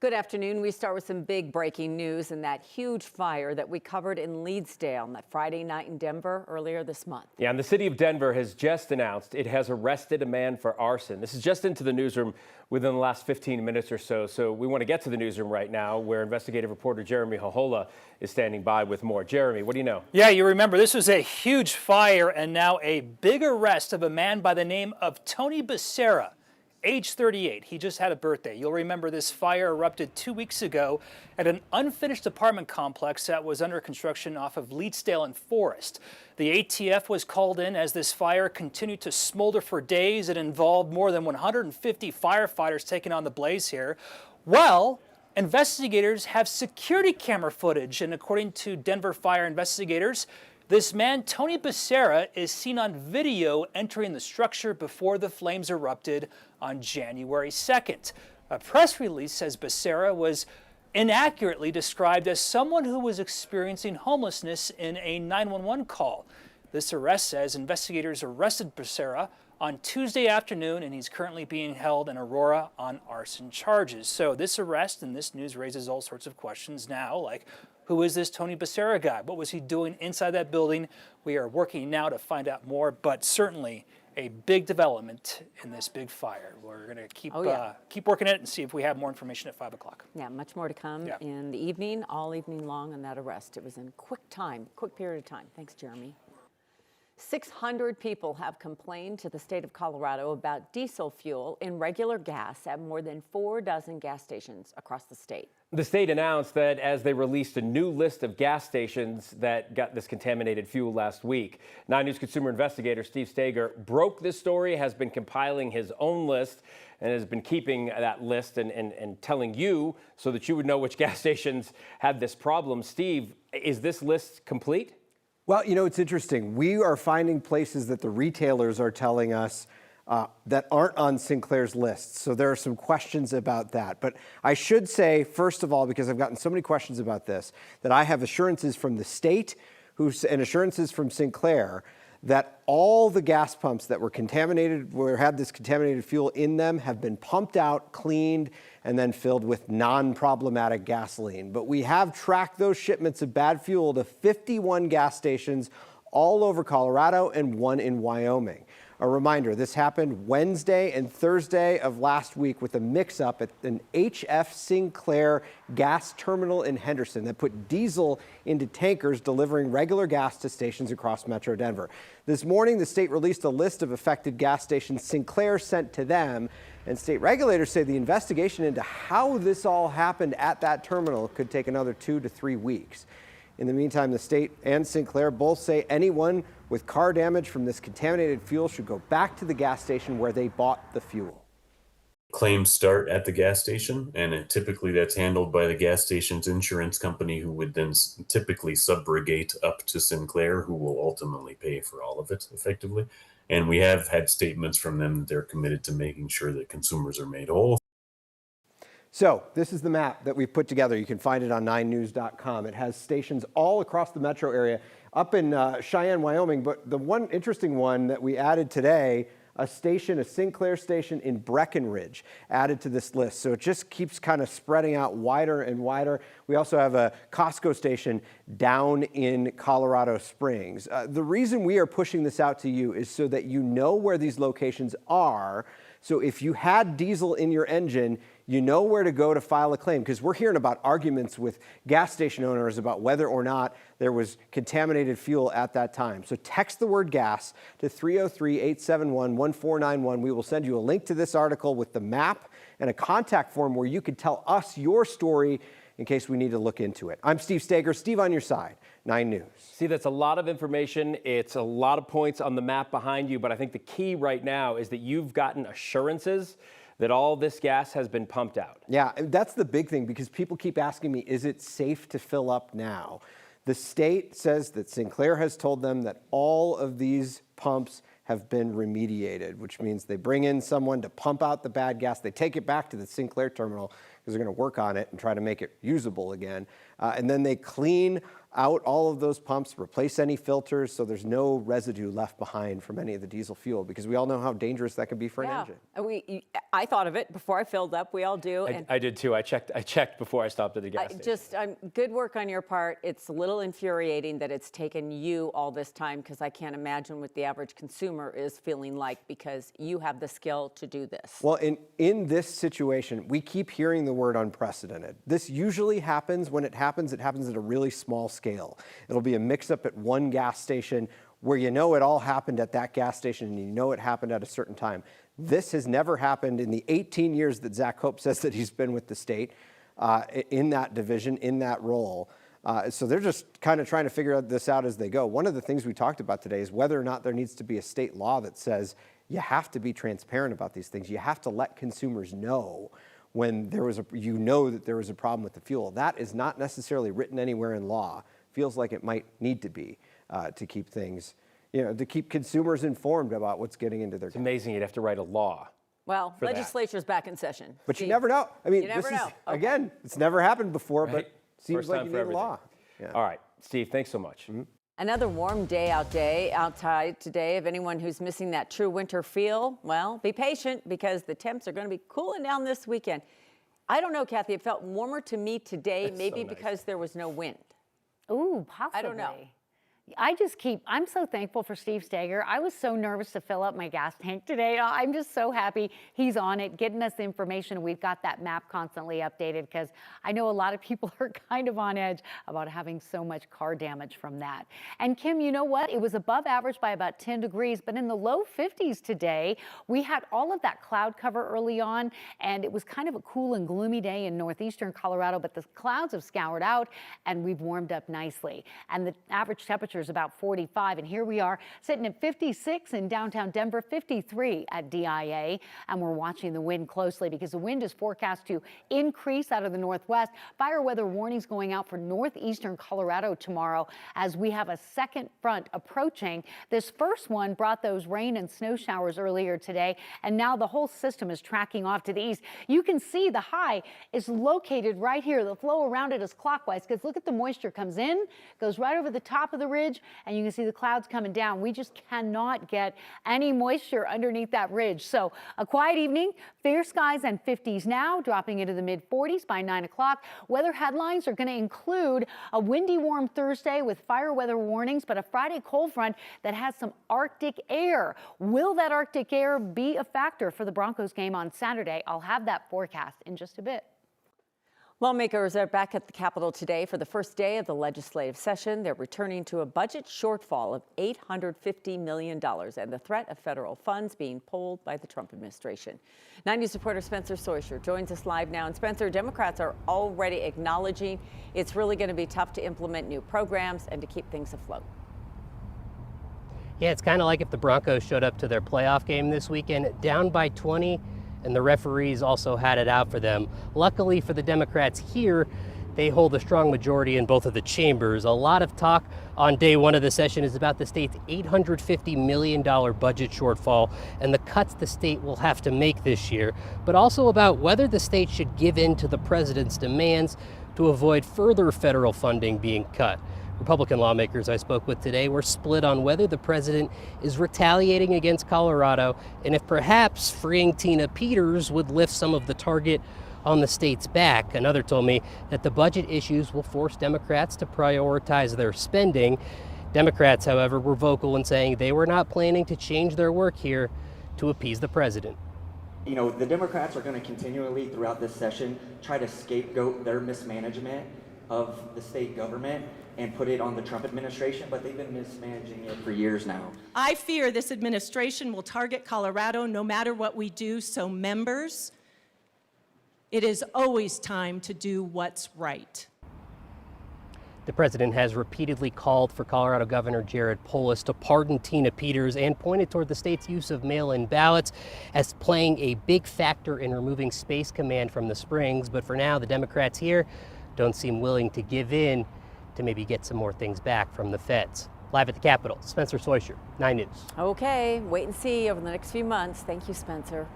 Good afternoon. We start with some big breaking news and that huge fire that we covered in Leedsdale on that Friday night in Denver earlier this month. Yeah, and the city of Denver has just announced it has arrested a man for arson. This is just into the newsroom within the last 15 minutes or so. So we want to get to the newsroom right now where investigative reporter Jeremy Hohola is standing by with more. Jeremy, what do you know? Yeah, you remember this was a huge fire and now a big arrest of a man by the name of Tony Becerra. Age 38, he just had a birthday. You'll remember this fire erupted 2 weeks ago at an unfinished apartment complex that was under construction off of Leedsdale and Forest. The ATF was called in as this fire continued to smolder for days. It involved more than 150 firefighters taking on the blaze here. Well, investigators have security camera footage, and according to Denver fire investigators, this man, Tony Becerra, is seen on video entering the structure before the flames erupted on January 2nd. A press release says Becerra was inaccurately described as someone who was experiencing homelessness in a 911 call. This arrest says investigators arrested Becerra on Tuesday afternoon, and he's currently being held in Aurora on arson charges. So this arrest and this news raises all sorts of questions now, like, who is this Tony Becerra guy? What was he doing inside that building? We are working now to find out more, but certainly a big development in this big fire. We're going to keep working it and see if we have more information at 5 o'clock. Yeah, much more to come in the evening, all evening long on that arrest. It was in quick period of time. Thanks, Jeremy. 600 people have complained to the state of Colorado about diesel fuel in regular gas at more than 4 dozen gas stations across the state. The state announced that as they released a new list of gas stations that got this contaminated fuel last week. 9 News consumer investigator Steve Steger broke this story, has been compiling his own list, and has been keeping that list and telling you so that you would know which gas stations had this problem. Steve, is this list complete? Well, you know, it's interesting. We are finding places that the retailers are telling us that aren't on Sinclair's list. So there are some questions about that. But I should say, first of all, because I've gotten so many questions about this, that I have assurances from the state and assurances from Sinclair that all the gas pumps that were contaminated, had this contaminated fuel in them, have been pumped out, cleaned, and then filled with non-problematic gasoline. But we have tracked those shipments of bad fuel to 51 gas stations all over Colorado and 1 in Wyoming. A reminder, this happened Wednesday and Thursday of last week with a mix-up at an HF Sinclair gas terminal in Henderson that put diesel into tankers delivering regular gas to stations across Metro Denver. This morning, the state released a list of affected gas stations Sinclair sent to them, and state regulators say the investigation into how this all happened at that terminal could take another 2 to 3 weeks. In the meantime, the state and Sinclair both say anyone with car damage from this contaminated fuel should go back to the gas station where they bought the fuel. Claims start at the gas station, and typically that's handled by the gas station's insurance company, who would then typically subrogate up to Sinclair, who will ultimately pay for all of it effectively. And we have had statements from them that they're committed to making sure that consumers are made whole. So this is the map that we've put together. You can find it on 9news.com. It has stations all across the metro area, up in Cheyenne, Wyoming. But the one interesting one that we added today, a Sinclair station in Breckenridge, added to this list. So it just keeps kind of spreading out wider and wider. We also have a Costco station down in Colorado Springs. The reason we are pushing this out to you is so that you know where these locations are. So if you had diesel in your engine, you know where to go to file a claim, because we're hearing about arguments with gas station owners about whether or not there was contaminated fuel at that time. So text the word gas to 303-871-1491. We will send you a link to this article with the map and a contact form where you could tell us your story in case we need to look into it. I'm Steve Steger. Steve on your side, 9 News. See, that's a lot of information. It's a lot of points on the map behind you, but I think the key right now is that you've gotten assurances that all this gas has been pumped out. Yeah, that's the big thing, because people keep asking me, is it safe to fill up now? The state says that Sinclair has told them that all of these pumps have been remediated, which means they bring in someone to pump out the bad gas. They take it back to the Sinclair terminal because they're going to work on it and try to make it usable again. And then they clean out all of those pumps, replace any filters so there's no residue left behind from any of the diesel fuel, because we all know how dangerous that can be for an engine. I thought of it before I filled up. We all do. I did too. I checked before I stopped at the gas station. Good work on your part. It's a little infuriating that it's taken you all this time, because I can't imagine what the average consumer is feeling like, because you have the skill to do this. Well, in this situation, we keep hearing the word unprecedented. This usually happens. When it happens at a really small scale. It'll be a mix-up at one gas station where you know it all happened at that gas station and you know it happened at a certain time. This has never happened in the 18 years that Zach Hope says that he's been with the state in that division, in that role. So they're just kind of trying to figure this out as they go. One of the things we talked about today is whether or not there needs to be a state law that says you have to be transparent about these things. You have to let consumers know when there was that there was a problem with the fuel. That is not necessarily written anywhere in law. Feels like it might need to be to keep things, to keep consumers informed about what's getting into their gas. It's amazing you'd have to write a law. Well, legislature's back in session. But you never know. I mean, you never know. Again, it's never happened before, Right? but seems First like time you for need a everything. law. Yeah. All right, Steve, thanks so much. Another warm day outside today. If anyone who's missing that true winter feel, well, be patient, because the temps are going to be cooling down this weekend. I don't know, Kathy, it felt warmer to me today, That's maybe so nice. because there was no wind. Ooh, possibly. I don't know. I'm so thankful for Steve Steger. I was so nervous to fill up my gas tank today. I'm just so happy he's on it, getting us the information. We've got that map constantly updated, because I know a lot of people are kind of on edge about having so much car damage from that. And Kim, you know what? It was above average by about 10 degrees, but in the low 50s today. We had all of that cloud cover early on, and it was kind of a cool and gloomy day in northeastern Colorado, but the clouds have scoured out and we've warmed up nicely. And the average temperature is about 45, and here we are sitting at 56 in downtown Denver, 53 at DIA, and we're watching the wind closely because the wind is forecast to increase out of the northwest. Fire weather warnings going out for northeastern Colorado tomorrow as we have a second front approaching. This first one brought those rain and snow showers earlier today, and now the whole system is tracking off to the east. You can see the high is located right here. The flow around it is clockwise, because look at the moisture comes in, goes right over the top of the ridge, and you can see the clouds coming down. We just cannot get any moisture underneath that ridge. So a quiet evening, fair skies and 50s now, dropping into the mid 40s by 9 o'clock. Weather headlines are going to include a windy, warm Thursday with fire weather warnings, but a Friday cold front that has some Arctic air. Will that Arctic air be a factor for the Broncos game on Saturday? I'll have that forecast in just a bit. Lawmakers are back at the Capitol today for the first day of the legislative session. They're returning to a budget shortfall of $850 million and the threat of federal funds being pulled by the Trump administration. 9 News reporter Spencer Soysher joins us live now. And Spencer, Democrats are already acknowledging it's really going to be tough to implement new programs and to keep things afloat. Yeah, it's kind of like if the Broncos showed up to their playoff game this weekend down by 20, and the referees also had it out for them. Luckily for the Democrats here, they hold a strong majority in both of the chambers. A lot of talk on day one of the session is about the state's $850 million budget shortfall and the cuts the state will have to make this year, but also about whether the state should give in to the president's demands to avoid further federal funding being cut. Republican lawmakers I spoke with today were split on whether the president is retaliating against Colorado and if perhaps freeing Tina Peters would lift some of the target on the state's back. Another told me that the budget issues will force Democrats to prioritize their spending. Democrats, however, were vocal in saying they were not planning to change their work here to appease the president. You know, the Democrats are going to continually throughout this session try to scapegoat their mismanagement of the state government and put it on the Trump administration, but they've been mismanaging it for years now. I fear this administration will target Colorado no matter what we do. So members, it is always time to do what's right. The president has repeatedly called for Colorado Governor Jared Polis to pardon Tina Peters and pointed toward the state's use of mail-in ballots as playing a big factor in removing Space Command from the Springs. But for now, the Democrats here don't seem willing to give in to maybe get some more things back from the feds. Live at the Capitol, Spencer Soisher, 9 News. Okay, wait and see over the next few months. Thank you, Spencer.